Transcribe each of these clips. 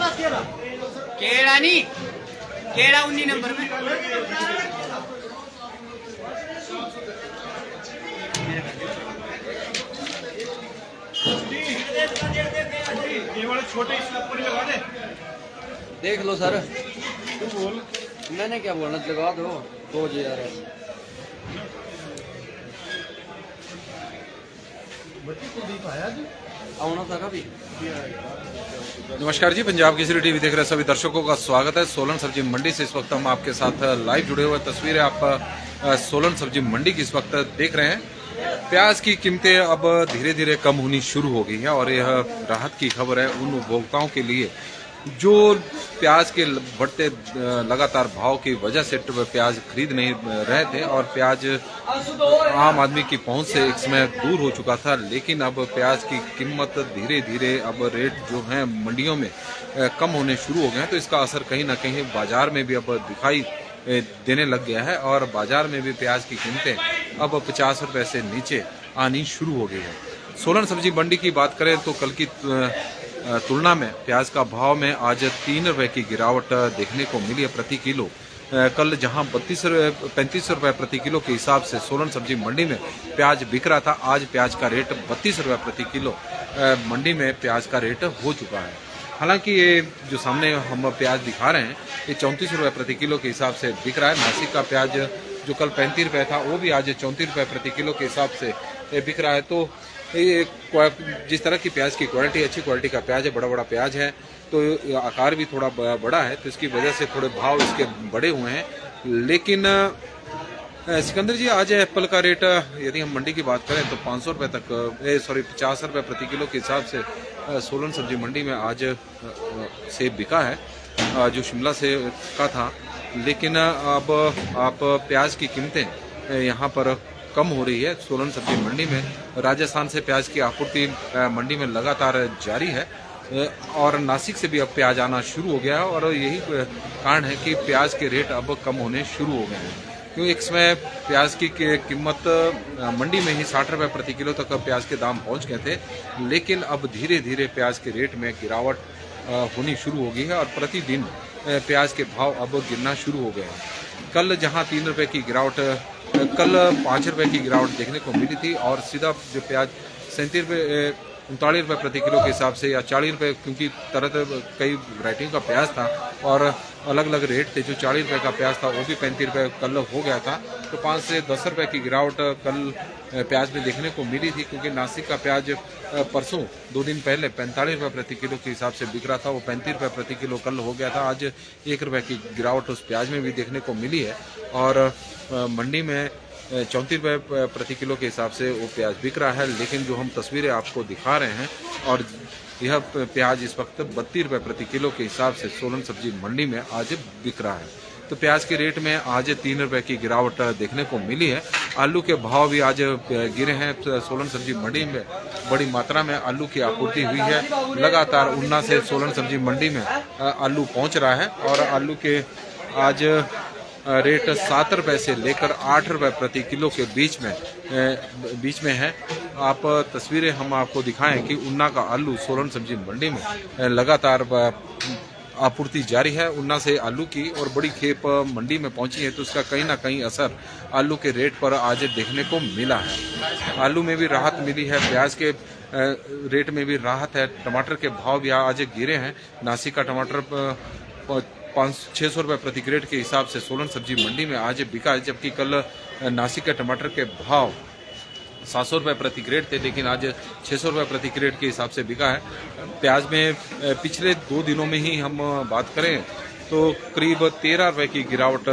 केड़ा नहीं, केड़ा 19 नंबर में। ये वाले छोटे पूरी लगा दे। देख लो सर, तू बोल। मैंने क्या बोलना, लगा दो 2000 आना सर अभी। नमस्कार जी, पंजाब केसरी टीवी देख रहे सभी दर्शकों का स्वागत है। सोलन सब्जी मंडी से इस वक्त हम आपके साथ लाइव जुड़े हुए तस्वीरें आप सोलन सब्जी मंडी की इस वक्त देख रहे हैं। प्याज की कीमतें अब धीरे धीरे कम होनी शुरू हो गई हैं और यह राहत की खबर है उन उपभोक्ताओं के लिए जो प्याज के बढ़ते लगातार भाव की वजह से प्याज खरीद नहीं रहे थे और प्याज आम आदमी की पहुंच से एक समय दूर हो चुका था। लेकिन अब प्याज की कीमत धीरे धीरे अब रेट जो है मंडियों में कम होने शुरू हो गए हैं, तो इसका असर कहीं ना कहीं बाजार में भी अब दिखाई देने लग गया है और बाजार में भी प्याज की कीमतें अब 50 रुपए से नीचे आनी शुरू हो गई है। सोलन सब्जी मंडी की बात करें तो कल की तुलना में प्याज का भाव में आज 3 रुपए की गिरावट देखने को मिली है प्रति किलो। कल जहां 35 रुपए प्रति किलो के हिसाब से सोलन सब्जी मंडी में प्याज बिक रहा था, आज प्याज का रेट 32 रुपए प्रति किलो मंडी में प्याज का रेट हो चुका है। हालांकि ये जो सामने हम प्याज दिखा रहे हैं ये 34 रुपए प्रति किलो के हिसाब से बिक रहा है। नासिक का प्याज जो कल 35 रुपए था वो भी आज 34 रुपए प्रति किलो के हिसाब से बिक रहा है। तो ये जिस तरह की प्याज की क्वालिटी, अच्छी क्वालिटी का प्याज है, बड़ा बड़ा प्याज है, तो आकार भी थोड़ा बड़ा है, तो इसकी वजह से थोड़े भाव इसके बढ़े हुए हैं। लेकिन सिकंदर जी, आज एप्पल का रेट यदि हम मंडी की बात करें तो 500 रुपये तक 50 रुपये प्रति किलो के हिसाब से सोलन सब्जी मंडी में आज सेब बिका है जो शिमला से का था। लेकिन अब आप प्याज की कीमतें यहाँ पर कम हो रही है सोलन सब्जी मंडी में। राजस्थान से प्याज की आपूर्ति मंडी में लगातार जारी है और नासिक से भी अब प्याज आना शुरू हो गया है और यही कारण है कि प्याज के रेट अब कम होने शुरू हो गए हैं। क्योंकि एक समय प्याज की कीमत मंडी में ही 60 रुपये प्रति किलो तक प्याज के दाम पहुंच गए थे, लेकिन अब धीरे धीरे प्याज के रेट में गिरावट होनी शुरू हो गई है और प्रतिदिन प्याज के भाव अब गिरना शुरू हो गए हैं। कल जहां 3 रुपये की गिरावट, कल 5 रुपये की गिरावट देखने को मिली थी और सीधा जो प्याज 39 रुपये प्रति किलो के हिसाब से या 40 रुपये, क्योंकि कई वैरायटियों का प्याज था और अलग अलग रेट थे। जो 40 रुपये का प्याज था वो भी 35 रुपये कल हो गया था, तो 5 से 10 रुपये की गिरावट कल प्याज में देखने को मिली थी। क्योंकि नासिक का प्याज परसों 2 दिन पहले 45 रुपये प्रति किलो के हिसाब से बिक रहा था, वो 35 रुपये प्रति किलो कल हो गया था। आज 1 रुपये की गिरावट उस प्याज में भी देखने को मिली है और मंडी में 34 रुपये प्रति किलो के हिसाब से वो प्याज बिक रहा है। लेकिन जो हम तस्वीरें आपको दिखा रहे हैं और यह प्याज इस वक्त 32 रुपये प्रति किलो के हिसाब से सोलन सब्जी मंडी में आज बिक रहा है। तो प्याज के रेट में आज 3 रुपये की गिरावट देखने को मिली है। आलू के भाव भी आज गिरे हैं। सोलन सब्जी मंडी में बड़ी मात्रा में आलू की आपूर्ति हुई है। लगातार ऊना से सोलन सब्जी मंडी में आलू पहुंच रहा है और आलू के आज रेट 7 रुपये से लेकर 8 रुपये प्रति किलो के बीच में है। आप तस्वीरें हम आपको दिखाएं कि ऊना का आलू सोलन सब्जी मंडी में लगातार आपूर्ति जारी है। ऊना से आलू की और बड़ी खेप मंडी में पहुंची है, तो उसका कहीं ना कहीं असर आलू के रेट पर आज देखने को मिला है। आलू में भी राहत मिली है, प्याज के रेट में भी राहत है। टमाटर के भाव भी आज गिरे हैं। नासिक का टमाटर 500-600 रुपये प्रति क्रेट के हिसाब से सोलन सब्जी मंडी में आज बिका है, जबकि कल नासिक के टमाटर के भाव 700 रुपये प्रति क्रेट थे, लेकिन आज 600 रुपये प्रति क्रेट के हिसाब से बिका है। प्याज में पिछले 2 दिनों में ही हम बात करें तो करीब 13 रुपये की गिरावट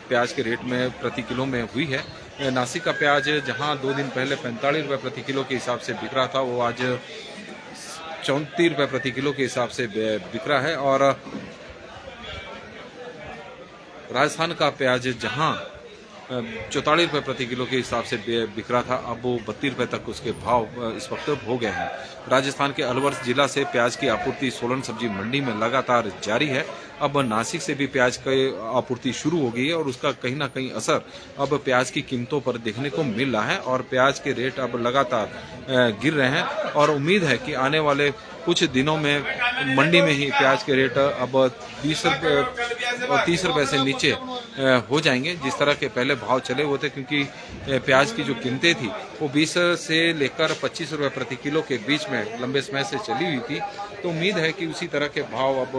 प्याज के रेट में प्रति किलो में हुई है। नासिक का प्याज जहां 2 दिन पहले 45 रुपये प्रति किलो के हिसाब से बिक रहा था, वो आज 34 रुपये प्रति किलो के हिसाब से बिक रहा है। और राजस्थान का प्याज जहां 44 रुपये प्रति किलो के हिसाब से बिक रहा था, अब वो 32 रुपये तक उसके भाव इस वक्त हो गए हैं। राजस्थान के अलवर जिला से प्याज की आपूर्ति सोलन सब्जी मंडी में लगातार जारी है। अब नासिक से भी प्याज की आपूर्ति शुरू हो गई है और उसका कहीं ना कहीं असर अब प्याज की कीमतों पर देखने को मिल रहा है और प्याज के रेट अब लगातार गिर रहे हैं और उम्मीद है कि आने वाले कुछ दिनों में मंडी में ही प्याज के रेट अब 20 रुपये और 30 रुपये से नीचे हो जाएंगे, जिस तरह के पहले भाव चले हुए थे, क्योंकि प्याज की जो कीमतें थी वो 20 से लेकर 25 रुपये प्रति किलो के बीच में लंबे समय से चली हुई थी। तो उम्मीद है कि उसी तरह के भाव अब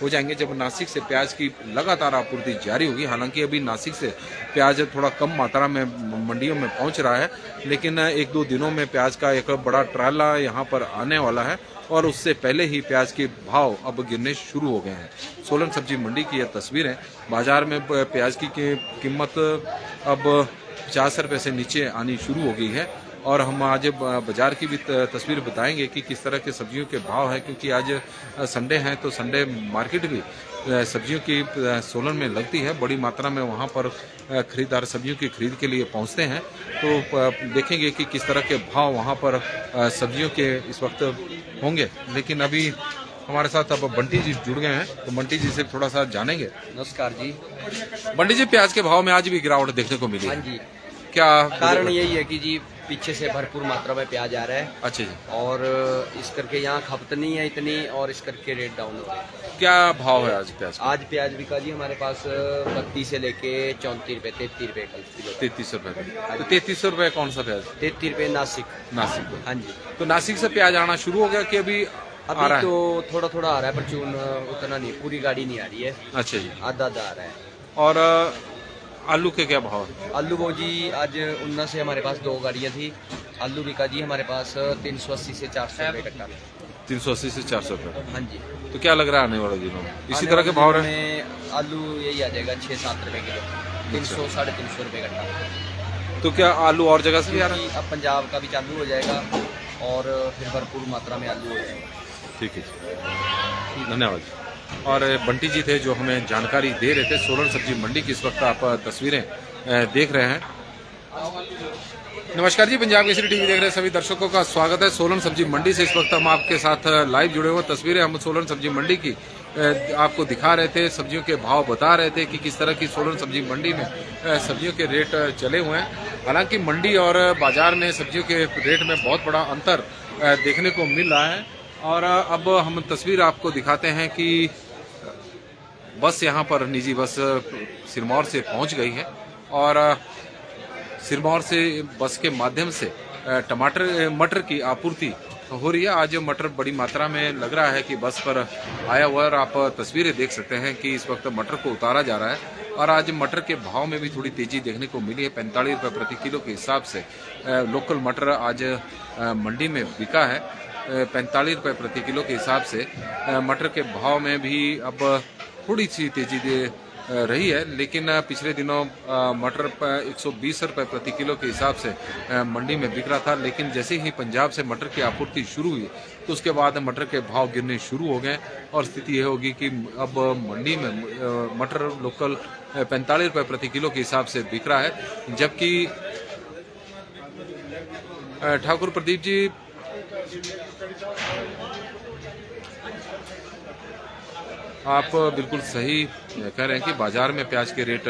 हो जाएंगे जब नासिक से प्याज की लगातार आपूर्ति जारी होगी। हालांकि अभी नासिक से प्याज थोड़ा कम मात्रा में मंडियों में पहुंच रहा है, लेकिन 1-2 दिनों में प्याज का एक बड़ा ट्राला यहां पर आने वाला है और उससे पहले ही प्याज के भाव अब गिरने शुरू हो गए हैं। सोलन सब्जी मंडी की यह तस्वीर है। बाजार में प्याज की कीमत अब 50 रुपये से नीचे आनी शुरू हो गई है और हम आज बाजार की भी तस्वीर बताएंगे कि किस तरह के सब्जियों के भाव है, क्योंकि आज संडे है तो संडे मार्केट भी सब्जियों की सोलन में लगती है। बड़ी मात्रा में वहां पर खरीदार सब्जियों की खरीद के लिए पहुंचते हैं। तो देखेंगे कि किस तरह के भाव वहां पर सब्जियों के इस वक्त होंगे। लेकिन अभी हमारे साथ अब बंटी जी जुड़ गए हैं, तो बंटी जी से थोड़ा सा जानेंगे। नमस्कार जी। बंटी जी, प्याज के भाव में आज भी गिरावट देखने को मिली। हाँ जी, क्या कारण यही है कि जी पीछे से भरपूर मात्रा में प्याज आ रहा है। अच्छा जी। और इस करके यहाँ खपत नहीं है इतनी, और इस करके रेट डाउन हो गए। क्या भाव है आज प्याज का? आज प्याज बिका जी हमारे पास 32 से लेके 34 रुपए 33 रुपए किलो। 33 रुपए। तो 33 रुपए कौन सा प्याज? 33 रुपए नासिक। नासिक। हाँ जी। तो नासिक से प्याज आना शुरू हो गया कि अभी आ रहा अभी है? तो थोड़ा थोड़ा आ रहा है, परचून उतना नहीं, पूरी गाड़ी नहीं आ रही है। अच्छा जी। आधा आधा आ रहा है। और आलू के क्या भाव है? आलू वो जी आज 19 से हमारे पास 2 गाड़ियाँ थी। आलू बिका जी हमारे पास 380 से 400 रुपए कट्टा। 380 से 400 रुपए। हाँ जी। तो क्या लग रहा है आने वाले दिनों में इसी तरह के भाव रहे? में आलू यही आ जाएगा 6-7 रुपए किलो, 300-350 रुपए कट्टा। तो क्या आलू और जगह से भी आ रहा है? अब पंजाब का भी चालू हो जाएगा और फिर भरपूर मात्रा में आलू हो जाएगा। ठीक है जी, धन्यवाद। और बंटी जी थे जो हमें जानकारी दे रहे थे सोलन सब्जी मंडी की। इस वक्त आप तस्वीरें देख रहे हैं। नमस्कार जी, पंजाब केसरी टीवी देख रहे सभी दर्शकों का स्वागत है सोलन सब्जी मंडी से। इस वक्त हम आपके साथ लाइव जुड़े हुए। तस्वीरें हम सोलन सब्जी मंडी की आपको दिखा रहे थे, सब्जियों के भाव बता रहे थे कि किस तरह की सोलन सब्जी मंडी में सब्जियों के रेट चले हुए हैं। हालांकि मंडी और बाजार में सब्जियों के रेट में बहुत बड़ा अंतर देखने को मिल रहा है। और अब हम तस्वीर आपको दिखाते हैं कि बस यहाँ पर निजी बस सिरमौर से पहुँच गई है और सिरमौर से बस के माध्यम से मटर की आपूर्ति हो रही है। आज मटर बड़ी मात्रा में लग रहा है कि बस पर आया हुआ है और आप तस्वीरें देख सकते हैं कि इस वक्त मटर को उतारा जा रहा है। और आज मटर के भाव में भी थोड़ी तेजी देखने को मिली है। 45 रुपये प्रति किलो के हिसाब से लोकल मटर आज मंडी में बिका है। 45 रुपये प्रति किलो के हिसाब से मटर के भाव में भी अब थोड़ी सी तेजी दे रही है। लेकिन पिछले दिनों मटर 120 रुपये प्रति किलो के हिसाब से मंडी में बिक रहा था। लेकिन जैसे ही पंजाब से मटर की आपूर्ति शुरू हुई तो उसके बाद मटर के भाव गिरने शुरू हो गए और स्थिति यह होगी कि अब मंडी में मटर लोकल 45 रुपये प्रति किलो के हिसाब से बिक रहा है। जबकि ठाकुर प्रदीप जी, आप बिल्कुल सही कह रहे हैं कि बाजार में प्याज के रेट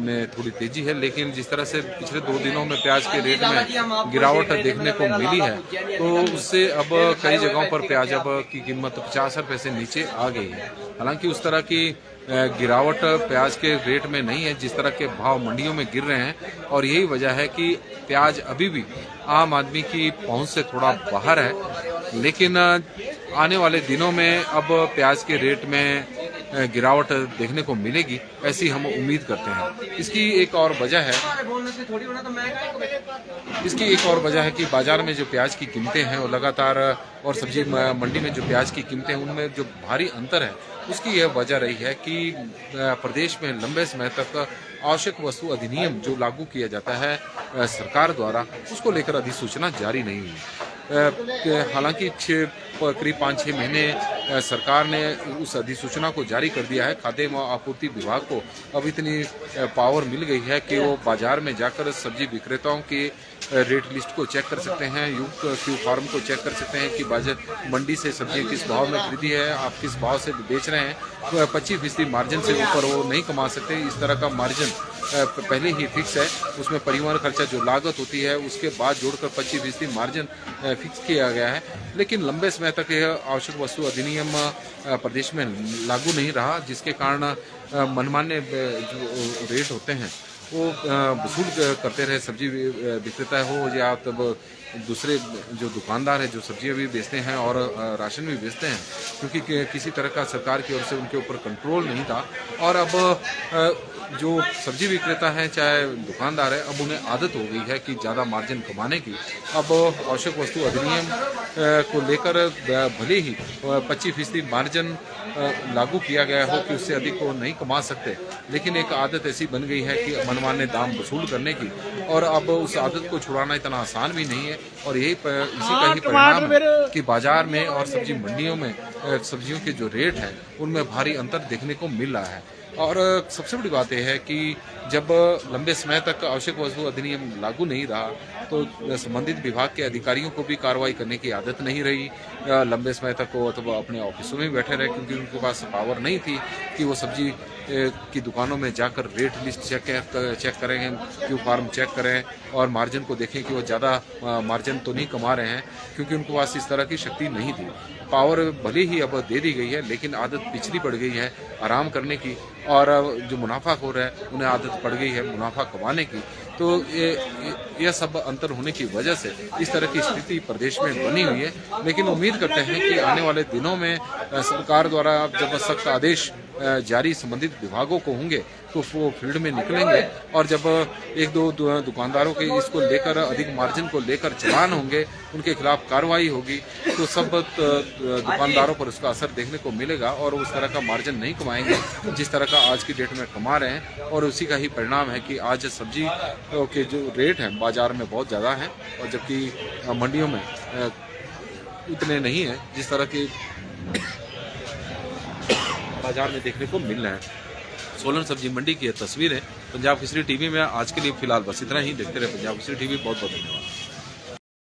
में थोड़ी तेजी है। लेकिन जिस तरह से पिछले 2 दिनों में प्याज के रेट में गिरावट देखने को मिली है तो उससे अब कई जगहों पर प्याज अब की कीमत 50 रुपये से नीचे आ गई है। हालांकि उस तरह की गिरावट प्याज के रेट में नहीं है जिस तरह के भाव मंडियों में गिर रहे हैं। और यही वजह है कि प्याज अभी भी आम आदमी की पहुंच से थोड़ा बाहर है। लेकिन आने वाले दिनों में अब प्याज के रेट में गिरावट देखने को मिलेगी, ऐसी हम उम्मीद करते हैं। इसकी एक और वजह है कि बाजार में जो प्याज की कीमतें हैं वो लगातार, और सब्जी मंडी में जो प्याज की कीमतें हैं उनमें जो भारी अंतर है उसकी यह वजह रही है कि प्रदेश में लंबे समय तक आवश्यक वस्तु अधिनियम जो लागू किया जाता है सरकार द्वारा, उसको लेकर अधिसूचना जारी नहीं हुई। हालांकि करीब 5-6 महीने सरकार ने उस अधिसूचना को जारी कर दिया है। खाद्य व आपूर्ति विभाग को अब इतनी पावर मिल गई है कि वो बाजार में जाकर सब्जी विक्रेताओं की रेट लिस्ट को चेक कर सकते हैं, युक्त क्यू फार्म को चेक कर सकते हैं कि बाजार मंडी से सब्जी किस भाव में खरीदी है, आप किस भाव से बेच रहे हैं। तो 25% मार्जिन से ऊपर वो नहीं कमा सकते। इस तरह का मार्जिन पहले ही फिक्स है, उसमें परिवहन खर्चा जो लागत होती है उसके बाद जोड़कर 25% मार्जिन फिक्स किया गया है। लेकिन लंबे समय तक यह आवश्यक वस्तु अधिनियम प्रदेश में लागू नहीं रहा, जिसके कारण मनमाने जो रेट होते हैं वो वसूल करते रहे सब्जी विक्रेता हो या तब दूसरे जो दुकानदार है जो सब्जियां भी बेचते हैं और राशन भी बेचते हैं, क्योंकि किसी तरह का सरकार की ओर से उनके ऊपर कंट्रोल नहीं था। और अब जो सब्जी विक्रेता हैं चाहे दुकानदार है, अब उन्हें आदत हो गई है कि ज़्यादा मार्जिन कमाने की। अब आवश्यक वस्तु अधिनियम को लेकर भले ही 25% मार्जिन लागू किया गया हो कि उससे अधिक वो नहीं कमा सकते, लेकिन एक आदत ऐसी बन गई है कि मनमाने दाम वसूल करने की, और अब उस आदत को छुड़ाना इतना आसान भी नहीं है। और यही इसी का ही परिणाम है कि बाजार में और सब्जी मंडियों में सब्जियों के जो रेट हैं उनमें भारी अंतर देखने को मिल रहा है। और सबसे बड़ी बात यह है कि जब लंबे समय तक आवश्यक वस्तु अधिनियम लागू नहीं रहा तो संबंधित विभाग के अधिकारियों को भी कार्रवाई करने की आदत नहीं रही। लंबे समय तक वो अथवा अपने ऑफिसों में बैठे रहे, क्योंकि उनके पास पावर नहीं थी कि वो सब्जी की दुकानों में जाकर रेट लिस्ट चेक करें, क्यू फार्म चेक करें और मार्जिन को देखें कि वो ज़्यादा मार्जिन तो नहीं कमा रहे हैं, क्योंकि उनके पास इस तरह की शक्ति नहीं थी। पावर भले ही अब दे दी गई है, लेकिन आदत पिछड़ी पड़ गई है आराम करने की, और जो मुनाफाखोर है उन्हें आदत पड़ गई है मुनाफा कमाने की। तो यह सब अंतर होने की वजह से इस तरह की स्थिति प्रदेश में बनी हुई है। लेकिन उम्मीद करते हैं कि आने वाले दिनों में सरकार द्वारा जब सख्त आदेश जारी संबंधित विभागों को होंगे तो वो फील्ड में निकलेंगे, और जब एक दो दुकानदारों के इसको लेकर अधिक मार्जिन को लेकर चालान होंगे, उनके खिलाफ कार्रवाई होगी, तो सब दुकानदारों पर उसका असर देखने को मिलेगा और उस तरह का मार्जिन नहीं कमाएंगे जिस तरह का आज की डेट में कमा रहे हैं। और उसी का ही परिणाम है कि आज सब्जी के जो रेट हैं बाजार में बहुत ज़्यादा हैं, और जबकि मंडियों में उतने नहीं हैं जिस तरह के बाजार में देखने को मिल रहे हैं। सोलन सब्जी मंडी की यह तस्वीर है। पंजाब केसरी टीवी में आज के लिए फिलहाल बस इतना ही। देखते रहे पंजाब केसरी टीवी। बहुत बहुत धन्यवाद।